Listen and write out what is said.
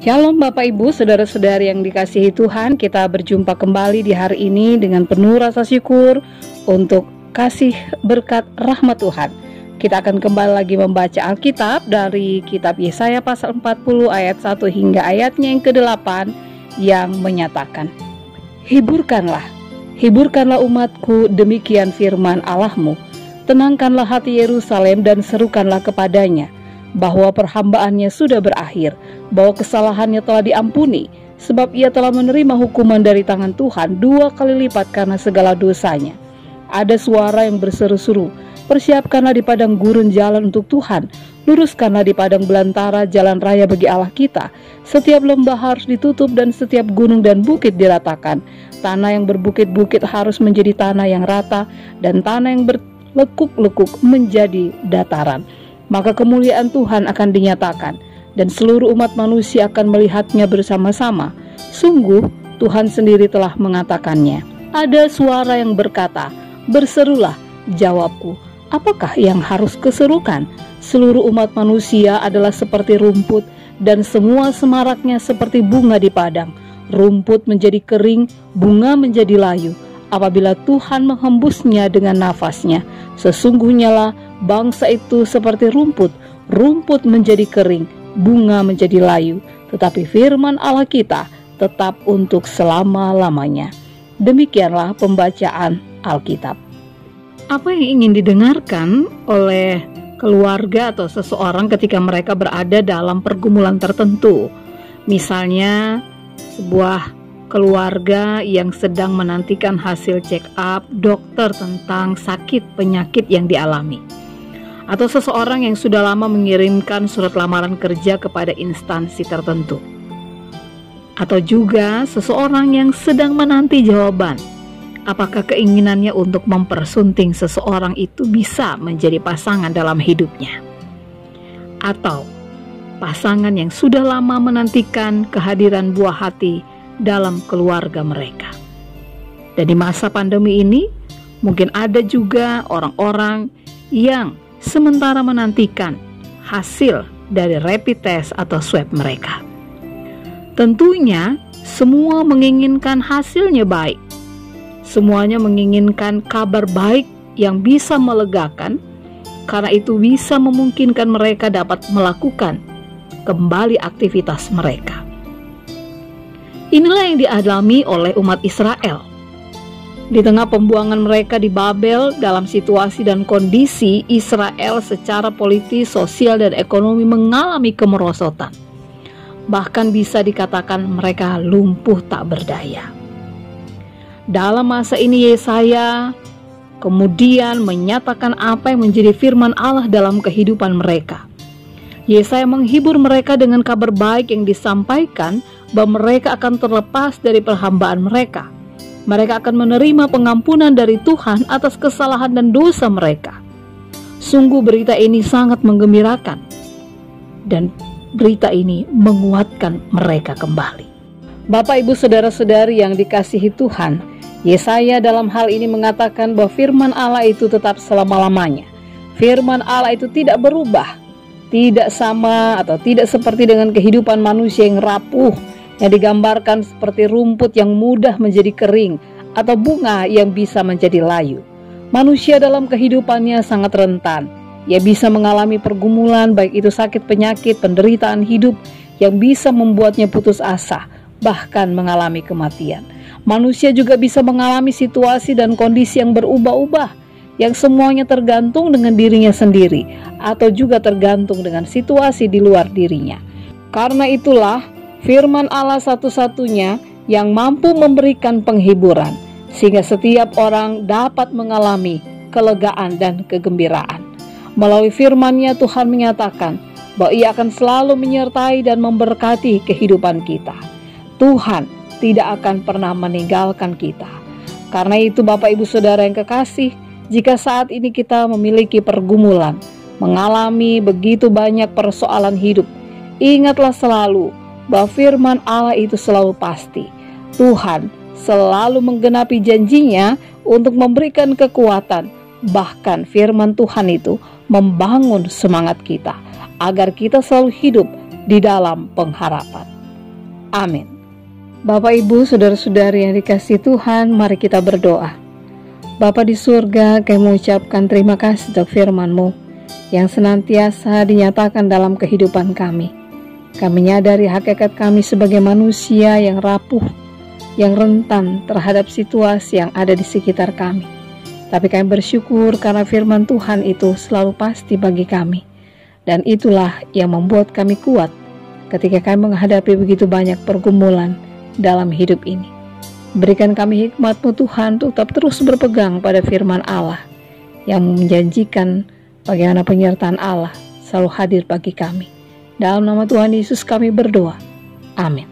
Shalom Bapak Ibu, saudara-saudari yang dikasihi Tuhan. Kita berjumpa kembali di hari ini dengan penuh rasa syukur untuk kasih berkat rahmat Tuhan. Kita akan kembali lagi membaca Alkitab dari kitab Yesaya pasal 40 ayat 1 hingga ayatnya yang ke-8 yang menyatakan, Hiburkanlah umatku, demikian firman Allahmu. Tenangkanlah hati Yerusalem dan serukanlah kepadanya, bahwa perhambaannya sudah berakhir, bahwa kesalahannya telah diampuni, sebab ia telah menerima hukuman dari tangan Tuhan 2 kali lipat karena segala dosanya. Ada suara yang berseru-seru, persiapkanlah di padang gurun jalan untuk Tuhan, luruskanlah di padang belantara jalan raya bagi Allah kita. Setiap lembah harus ditutup dan setiap gunung dan bukit diratakan. Tanah yang berbukit-bukit harus menjadi tanah yang rata, dan tanah yang berlekuk-lekuk menjadi dataran. Maka kemuliaan Tuhan akan dinyatakan, dan seluruh umat manusia akan melihatnya bersama-sama. Sungguh Tuhan sendiri telah mengatakannya. Ada suara yang berkata, berserulah. Jawabku, apakah yang harus keserukan? Seluruh umat manusia adalah seperti rumput, dan semua semaraknya seperti bunga di padang. Rumput menjadi kering, bunga menjadi layu, apabila Tuhan menghembusnya dengan nafasnya. Sesungguhnya lah bangsa itu seperti rumput, rumput menjadi kering, bunga menjadi layu, tetapi firman Allah kita tetap untuk selama-lamanya. Demikianlah pembacaan Alkitab. Apa yang ingin didengarkan oleh keluarga atau seseorang ketika mereka berada dalam pergumulan tertentu? Misalnya sebuah keluarga yang sedang menantikan hasil check up dokter tentang sakit penyakit yang dialami, atau seseorang yang sudah lama mengirimkan surat lamaran kerja kepada instansi tertentu, atau juga seseorang yang sedang menanti jawaban apakah keinginannya untuk mempersunting seseorang itu bisa menjadi pasangan dalam hidupnya, atau pasangan yang sudah lama menantikan kehadiran buah hati dalam keluarga mereka. Dan di masa pandemi ini mungkin ada juga orang-orang yang sementara menantikan hasil dari rapid test atau swab mereka. Tentunya semua menginginkan hasilnya baik. Semuanya menginginkan kabar baik yang bisa melegakan, karena itu bisa memungkinkan mereka dapat melakukan kembali aktivitas mereka. Inilah yang dialami oleh umat Israel. Di tengah pembuangan mereka di Babel, dalam situasi dan kondisi Israel secara politis, sosial, dan ekonomi mengalami kemerosotan. Bahkan bisa dikatakan mereka lumpuh tak berdaya. Dalam masa ini Yesaya kemudian menyatakan apa yang menjadi firman Allah dalam kehidupan mereka. Yesaya menghibur mereka dengan kabar baik yang disampaikan bahwa mereka akan terlepas dari perhambaan mereka. Mereka akan menerima pengampunan dari Tuhan atas kesalahan dan dosa mereka. Sungguh berita ini sangat menggembirakan, dan berita ini menguatkan mereka kembali. Bapak, Ibu, saudara-saudari yang dikasihi Tuhan, Yesaya dalam hal ini mengatakan bahwa firman Allah itu tetap selama-lamanya. Firman Allah itu tidak berubah, tidak sama atau tidak seperti dengan kehidupan manusia yang rapuh, yang digambarkan seperti rumput yang mudah menjadi kering atau bunga yang bisa menjadi layu. Manusia dalam kehidupannya sangat rentan. Ia bisa mengalami pergumulan, baik itu sakit penyakit, penderitaan hidup yang bisa membuatnya putus asa, bahkan mengalami kematian. Manusia juga bisa mengalami situasi dan kondisi yang berubah-ubah, yang semuanya tergantung dengan dirinya sendiri, atau juga tergantung dengan situasi di luar dirinya. Karena itulah firman Allah satu-satunya yang mampu memberikan penghiburan, sehingga setiap orang dapat mengalami kelegaan dan kegembiraan. Melalui firman-Nya Tuhan menyatakan bahwa Ia akan selalu menyertai dan memberkati kehidupan kita. Tuhan tidak akan pernah meninggalkan kita. Karena itu Bapak, Ibu, Saudara yang kekasih, jika saat ini kita memiliki pergumulan, mengalami begitu banyak persoalan hidup, ingatlah selalu bahwa firman Allah itu selalu pasti. Tuhan selalu menggenapi janjinya untuk memberikan kekuatan. Bahkan firman Tuhan itu membangun semangat kita agar kita selalu hidup di dalam pengharapan. Amin. Bapak, Ibu, saudara-saudari yang dikasihi Tuhan, mari kita berdoa. Bapa di surga, kami mengucapkan terima kasih untuk firman-Mu yang senantiasa dinyatakan dalam kehidupan kami. Kami menyadari hakikat kami sebagai manusia yang rapuh, yang rentan terhadap situasi yang ada di sekitar kami. Tapi kami bersyukur karena firman Tuhan itu selalu pasti bagi kami. Dan itulah yang membuat kami kuat ketika kami menghadapi begitu banyak pergumulan dalam hidup ini. Berikan kami hikmat-Mu Tuhan untuk tetap terus berpegang pada firman Allah yang menjanjikan bagaimana penyertaan Allah selalu hadir bagi kami. Dalam nama Tuhan Yesus kami berdoa. Amin.